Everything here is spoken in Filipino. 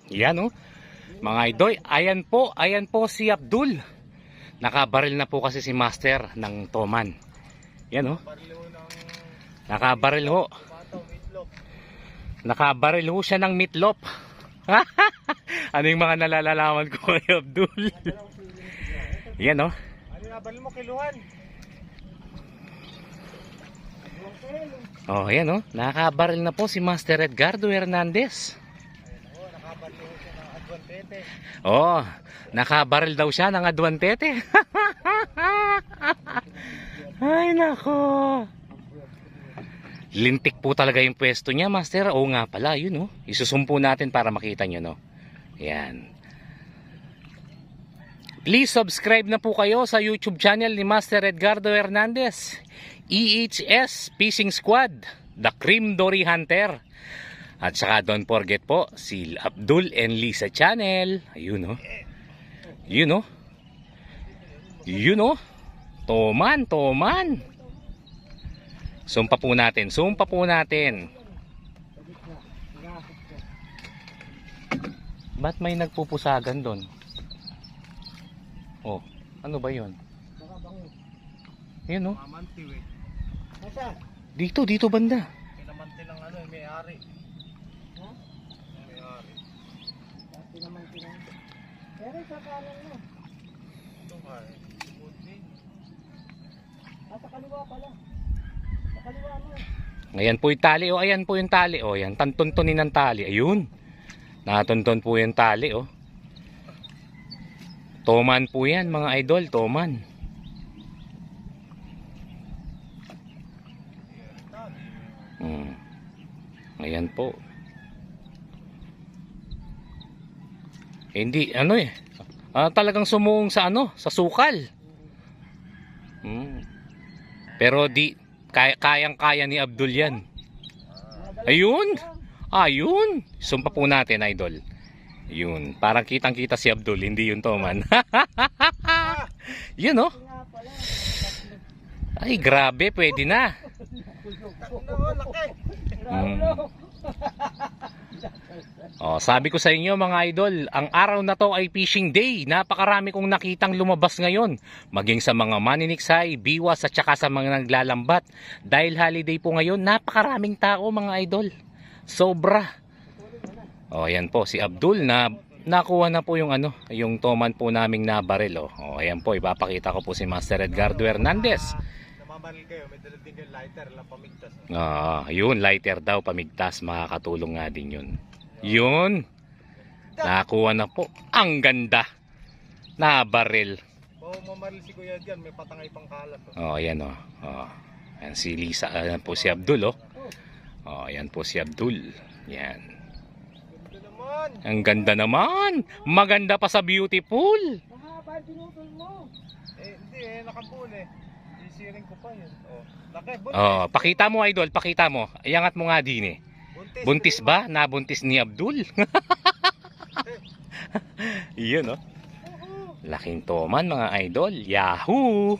Yan oh. Mga idol, ayan po si Abdul. Nakabaril na po kasi si Master ng Toman. Yan oh. Nakabaril ho. Nakabaril ho siya ng meatloaf. Ano yung mga nalalalaman ko kay Abdul? Yan oh. Ano nabaril mo, kiluhan? Oh, ayan oh. Nakabaril na po si Master Edgardo Hernandez. Oh, nakabaril daw siya ng adwantete. Ay nako. Lintik po talaga yung pwesto niya, Master. Oo nga pala, yun oh. Isusumpo natin para makita nyo, no. Yan. Please subscribe na po kayo sa YouTube channel ni Master Edgardo Hernandez. EHS Fishing Squad, The Cream Dory Hunter. At saka don't forget po si Abdul and Lisa channel. Ayun oh. Yun oh. Yun oh. Toman. Sumpa po natin. Ba't may nagpupusagan doon? Oh, ano ba yun? Yun oh. Dito banda. Pinamanti lang ano, may-ari. May-ari. Pinamanti lang. Pero sa kanan mo. Ito ka eh. Sa kaliwa pala. Sa kaliwa mo. Ayan po yung tali oh. Ayan po yung tali oh. Ayan, tantuntunin ng tali. Ayun. Natunton po yung tali oh. Toman po yan mga idol. Toman. Ayan po. Hindi ano eh. Talagang sumuong sa ano, sa sukal. Pero di kayang-kaya ni Abdul 'yan. Ayun. Ayun. Sumpa po natin, idol. Yun, parang kitang-kita si Abdul, hindi yun Toman. Yun oh. Ay, grabe, pwede na. Oh, sabi ko sa inyo mga idol, ang araw na to ay fishing day. Napakarami kong nakitang lumabas ngayon, maging sa mga maniniksay, biwas at saka sa mga naglalambat. Dahil holiday po ngayon, napakaraming tao mga idol. Sobra. Oh, ayan po si Abdul na nakuha na po yung ano, yung Toman po naming nabaril oh. Oh, ayan po, ipapakita ko po si Master Edgardo Hernandez. Namamaril kayo, may dalading kayo lighter, lang pamigtas. Yun, lighter daw, pamigtas, makakatulong nga din yun. Yun. Nakuha na po. Ang ganda. Nabaril. Oh, mamaril si Kuya diyan, may patangay pang kalat Oh, oh. ayan oh. Oh. Ayan si Lisa, ayan po si Abdul oh. Oh, ayan po si Abdul. Yan. Ang ganda naman. Maganda pa sa beautiful. Mahaba tinutol mo. Hindi nakabul eh. Isiring ko pa yun. Oh, laki, buntis. Pakita mo idol, pakita mo. Iangat mo nga din eh. Buntis ba? Nabuntis ni Abdul. Iyon oh. Laking Toman mga idol. Yahoo!